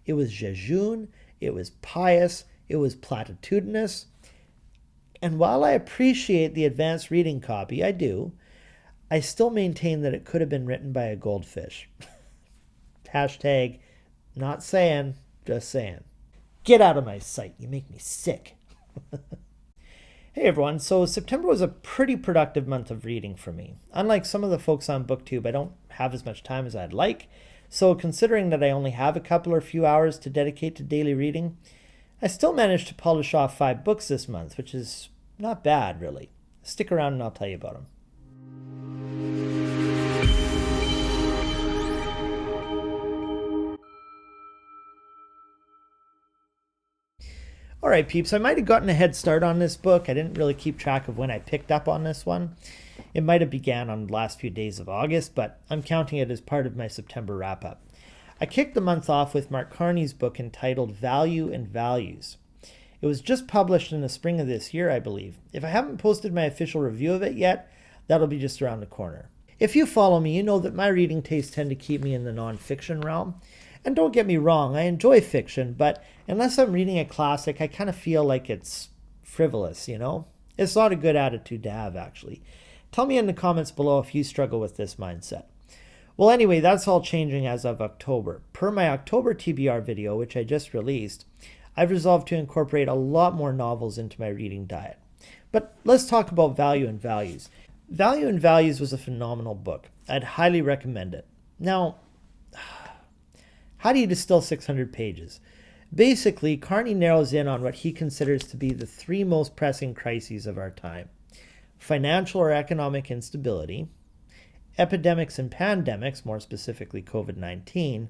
it was jejune, it was pious, it was platitudinous. And while I appreciate the advanced reading copy, I still maintain that it could have been written by a goldfish. Hashtag, not saying, just saying. Get out of my sight, you make me sick. Hey everyone, so September was a pretty productive month of reading for me. Unlike some of the folks on Booktube, I don't have as much time as I'd like, so considering that I only have a couple or few hours to dedicate to daily reading, I still managed to polish off 5 books this month, which is not bad really. Stick around and I'll tell you about them. Alright peeps, I might have gotten a head start on this book. I didn't really keep track of when I picked up on this one. It might have began on the last few days of August, but I'm counting it as part of my September wrap-up. I kicked the month off with Mark Carney's book entitled Value and Values. It was just published in the spring of this year, I believe. If I haven't posted my official review of it yet, that'll be just around the corner. If you follow me, you know that my reading tastes tend to keep me in the non-fiction realm. And don't get me wrong, I enjoy fiction, but unless I'm reading a classic, I kind of feel like it's frivolous, you know? It's not a good attitude to have, actually. Tell me in the comments below if you struggle with this mindset. Well, anyway, that's all changing as of October. Per my October TBR video, which I just released, I've resolved to incorporate a lot more novels into my reading diet. But let's talk about Value and Values. Value and Values was a phenomenal book. I'd highly recommend it. Now, how do you distill 600 pages? Basically, Carney narrows in on what he considers to be the 3 most pressing crises of our time: financial or economic instability, epidemics and pandemics, more specifically COVID-19,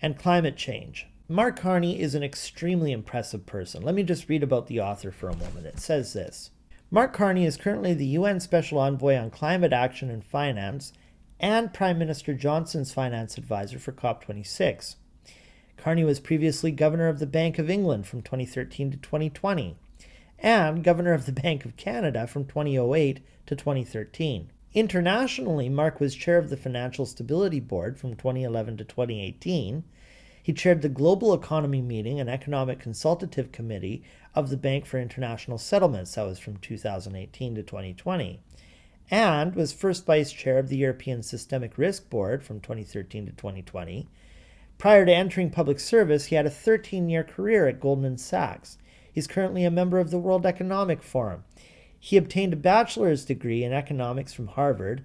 and climate change. Mark Carney is an extremely impressive person. Let me just read about the author for a moment. It says this: Mark Carney is currently the UN Special Envoy on Climate Action and Finance and Prime Minister Johnson's finance advisor for COP26. Carney was previously Governor of the Bank of England from 2013 to 2020, and Governor of the Bank of Canada from 2008 to 2013. Internationally, Mark was Chair of the Financial Stability Board from 2011 to 2018. He chaired the Global Economy Meeting and Economic Consultative Committee of the Bank for International Settlements, that was from 2018 to 2020. And was first vice chair of the European Systemic Risk Board from 2013 to 2020. Prior to entering public service, he had a 13-year career at Goldman Sachs. He's currently a member of the World Economic Forum. He obtained a bachelor's degree in economics from Harvard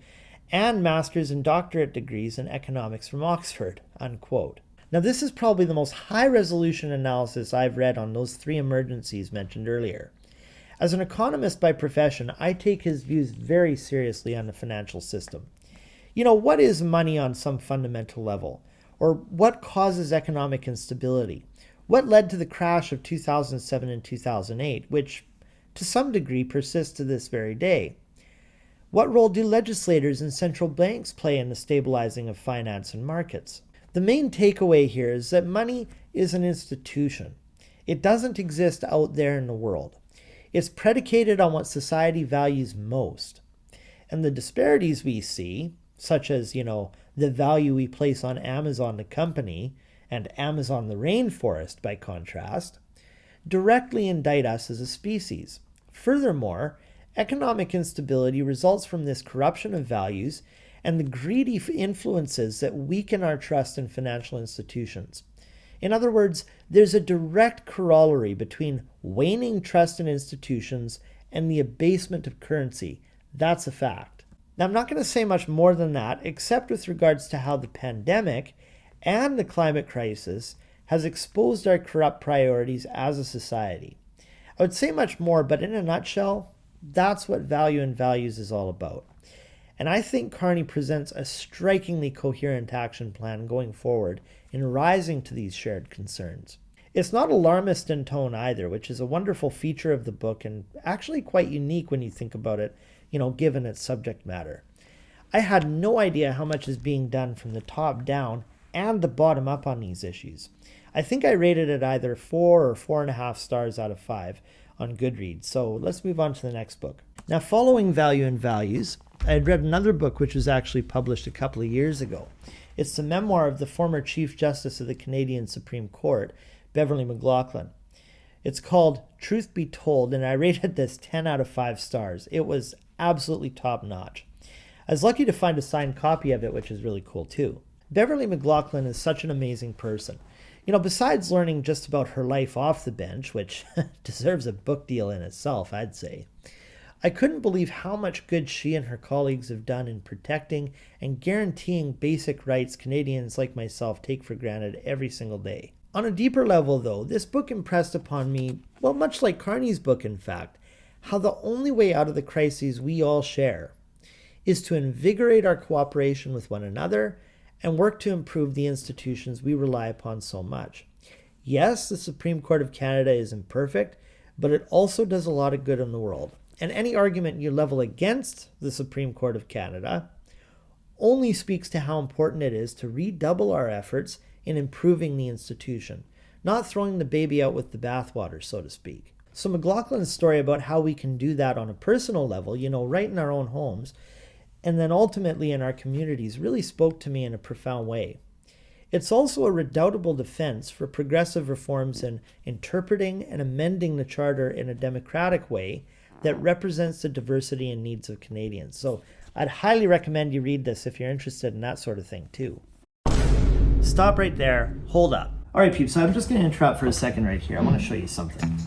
and master's and doctorate degrees in economics from Oxford, unquote. Now, this is probably the most high-resolution analysis I've read on those 3 emergencies mentioned earlier. As an economist by profession, I take his views very seriously on the financial system. You know, what is money on some fundamental level? Or what causes economic instability? What led to the crash of 2007 and 2008, which to some degree persists to this very day? What role do legislators and central banks play in the stabilizing of finance and markets? The main takeaway here is that money is an institution. It doesn't exist out there in the world. It's predicated on what society values most. And the disparities we see, such as, the value we place on Amazon the company and Amazon the rainforest by contrast, directly indict us as a species. Furthermore, economic instability results from this corruption of values and the greedy influences that weaken our trust in financial institutions. In other words, there's a direct corollary between waning trust in institutions and the abasement of currency. That's a fact. Now, I'm not going to say much more than that, except with regards to how the pandemic and the climate crisis has exposed our corrupt priorities as a society. I would say much more, but in a nutshell, that's what Value and Values is all about. And I think Carney presents a strikingly coherent action plan going forward in rising to these shared concerns. It's not alarmist in tone either, which is a wonderful feature of the book and actually quite unique when you think about it, given its subject matter. I had no idea how much is being done from the top down and the bottom up on these issues. I think I rated it either 4 or 4.5 stars out of 5 on Goodreads. So let's move on to the next book. Now, following Value and Values, I had read another book which was actually published a couple of years ago. It's the memoir of the former Chief Justice of the Canadian Supreme Court, Beverley McLachlin. It's called Truth Be Told, and I rated this 10 out of 5 stars. It was absolutely top-notch. I was lucky to find a signed copy of it, which is really cool too. Beverley McLachlin is such an amazing person. Besides learning just about her life off the bench, which deserves a book deal in itself, I'd say, I couldn't believe how much good she and her colleagues have done in protecting and guaranteeing basic rights Canadians like myself take for granted every single day. On a deeper level, though, this book impressed upon me, well, much like Carney's book, in fact, how the only way out of the crises we all share is to invigorate our cooperation with one another and work to improve the institutions we rely upon so much. Yes, the Supreme Court of Canada is imperfect, but it also does a lot of good in the world. And any argument you level against the Supreme Court of Canada only speaks to how important it is to redouble our efforts in improving the institution, not throwing the baby out with the bathwater, so to speak. So McLachlin's story about how we can do that on a personal level, right in our own homes, and then ultimately in our communities, really spoke to me in a profound way. It's also a redoubtable defense for progressive reforms in interpreting and amending the Charter in a democratic way that represents the diversity and needs of Canadians. So I'd highly recommend you read this if you're interested in that sort of thing too. Stop right there. Hold up. All right, peeps, so I'm just going to interrupt for a second right here. I want to show you something.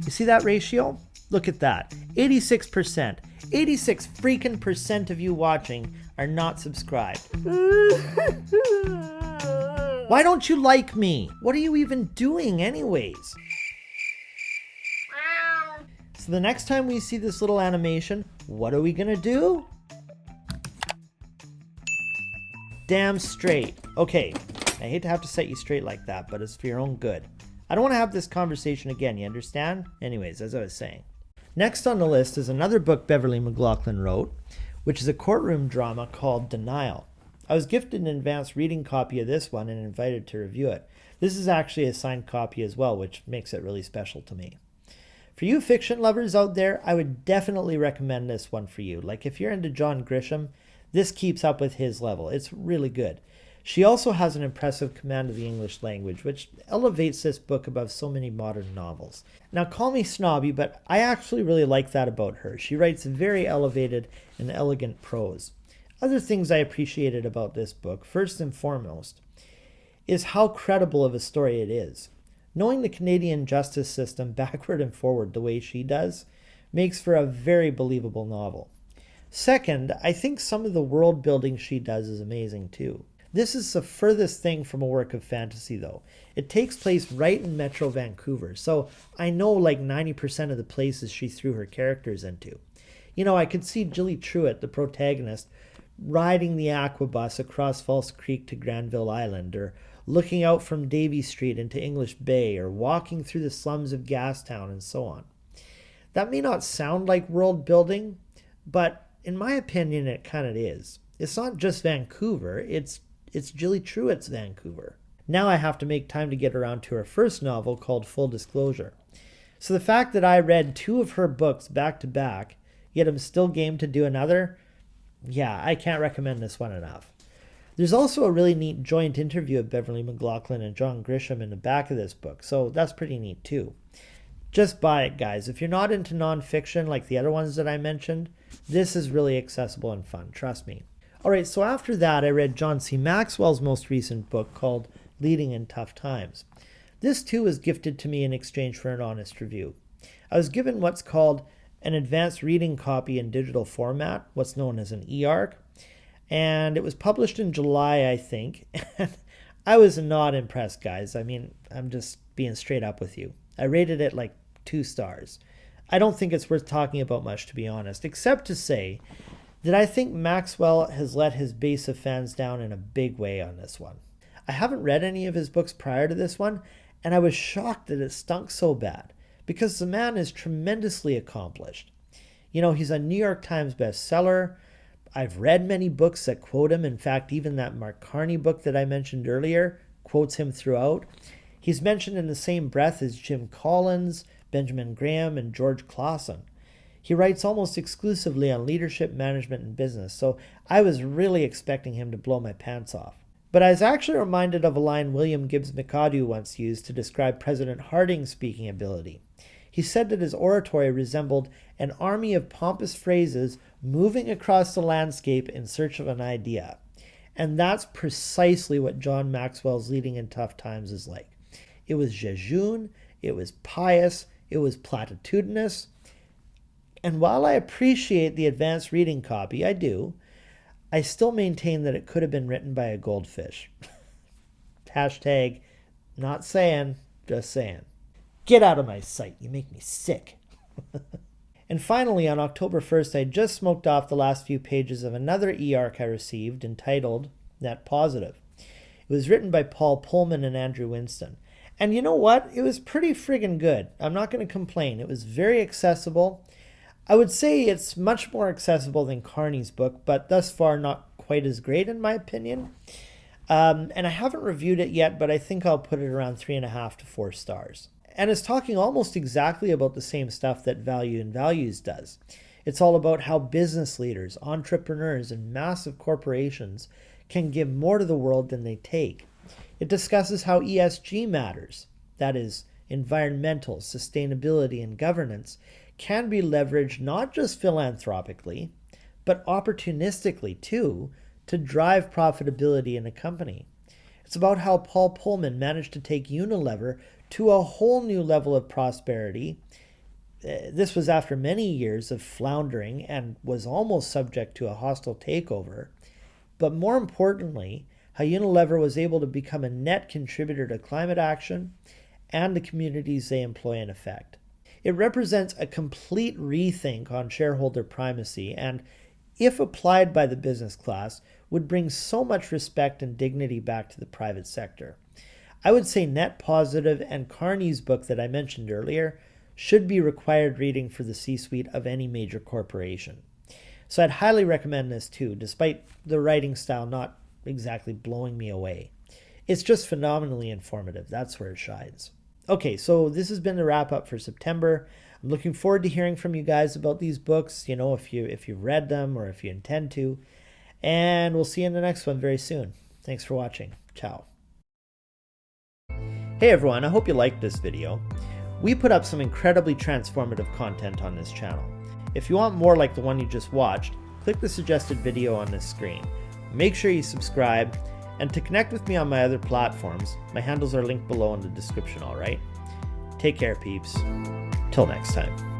You see that ratio? Look at that. 86%. 86 freaking percent of you watching are not subscribed. Why don't you like me? What are you even doing anyways? So the next time we see this little animation, what are we gonna do? Damn straight. Okay, I hate to have to set you straight like that, but it's for your own good. I don't want to have this conversation again, you understand? Anyways, as I was saying. Next on the list is another book Beverley McLachlin wrote, which is a courtroom drama called Denial. I was gifted an advanced reading copy of this one and invited to review it. This is actually a signed copy as well, which makes it really special to me. For you fiction lovers out there, I would definitely recommend this one for you. Like if you're into John Grisham, this keeps up with his level. It's really good. She also has an impressive command of the English language, which elevates this book above so many modern novels. Now, call me snobby, but I actually really like that about her. She writes very elevated and elegant prose. Other things I appreciated about this book, first and foremost, is how credible of a story it is. Knowing the Canadian justice system backward and forward the way she does makes for a very believable novel. Second, I think some of the world building she does is amazing too. This is the furthest thing from a work of fantasy, though. It takes place right in Metro Vancouver, so I know like 90% of the places she threw her characters into. I could see Jilly Truitt, the protagonist, riding the aquabus across False Creek to Granville Island, or looking out from Davie Street into English Bay, or walking through the slums of Gastown, and so on. That may not sound like world building, but in my opinion, it kind of is. It's not just Vancouver, it's Jilly Truitt's Vancouver. Now I have to make time to get around to her first novel called Full Disclosure. So the fact that I read 2 of her books back to back, yet I'm still game to do another, yeah, I can't recommend this one enough. There's also a really neat joint interview of Beverley McLachlin and John Grisham in the back of this book, so that's pretty neat too. Just buy it, guys. If you're not into nonfiction like the other ones that I mentioned, this is really accessible and fun, trust me. Alright, so after that I read John C. Maxwell's most recent book called Leading in Tough Times. This too was gifted to me in exchange for an honest review. I was given what's called an advanced reading copy in digital format, what's known as an eARC, and it was published in July, I think. I was not impressed, guys. I mean, I'm just being straight up with you. I rated it like 2 stars. I don't think it's worth talking about much, to be honest, except to say that I think Maxwell has let his base of fans down in a big way on this one. I haven't read any of his books prior to this one, and I was shocked that it stunk so bad, because the man is tremendously accomplished. He's a New York Times bestseller. I've read many books that quote him. In fact, even that Mark Carney book that I mentioned earlier quotes him throughout. He's mentioned in the same breath as Jim Collins, Benjamin Graham, and George Clason. He writes almost exclusively on leadership, management, and business, so I was really expecting him to blow my pants off. But I was actually reminded of a line William Gibbs McAdoo once used to describe President Harding's speaking ability. He said that his oratory resembled an army of pompous phrases moving across the landscape in search of an idea. And that's precisely what John Maxwell's Leading in Tough Times is like. It was jejune, it was pious, it was platitudinous. And while I appreciate the advanced reading copy, I still maintain that it could have been written by a goldfish. Hashtag, not saying, just saying. Get out of my sight, you make me sick. And finally, on October 1st, I just smoked off the last few pages of another eARC I received entitled Net Positive. It was written by Paul Polman and Andrew Winston. And you know what? It was pretty friggin' good. I'm not going to complain. It was very accessible. I would say it's much more accessible than Carney's book, but thus far not quite as great in my opinion. And I haven't reviewed it yet, but I think I'll put it around 3.5 to 4 stars. And it's talking almost exactly about the same stuff that Value and Values does. It's all about how business leaders, entrepreneurs, and massive corporations can give more to the world than they take. It discusses how ESG matters, that is, environmental, sustainability, and governance, can be leveraged not just philanthropically, but opportunistically too, to drive profitability in a company. It's about how Paul Polman managed to take Unilever to a whole new level of prosperity. This was after many years of floundering and was almost subject to a hostile takeover. But more importantly, how Unilever was able to become a net contributor to climate action and the communities they employ and affect. It represents a complete rethink on shareholder primacy and, if applied by the business class, would bring so much respect and dignity back to the private sector. I would say Net Positive and Carney's book that I mentioned earlier should be required reading for the C-suite of any major corporation. So I'd highly recommend this too, despite the writing style not exactly blowing me away. It's just phenomenally informative. That's where it shines. Okay, so this has been the wrap up for September. I'm looking forward to hearing from you guys about these books, if you've read them or if you intend to. And we'll see you in the next one very soon. Thanks for watching. Ciao. Hey everyone, I hope you liked this video. We put up some incredibly transformative content on this channel. If you want more like the one you just watched, click the suggested video on this screen. Make sure you subscribe, and to connect with me on my other platforms, my handles are linked below in the description, alright? Take care, peeps. Till next time.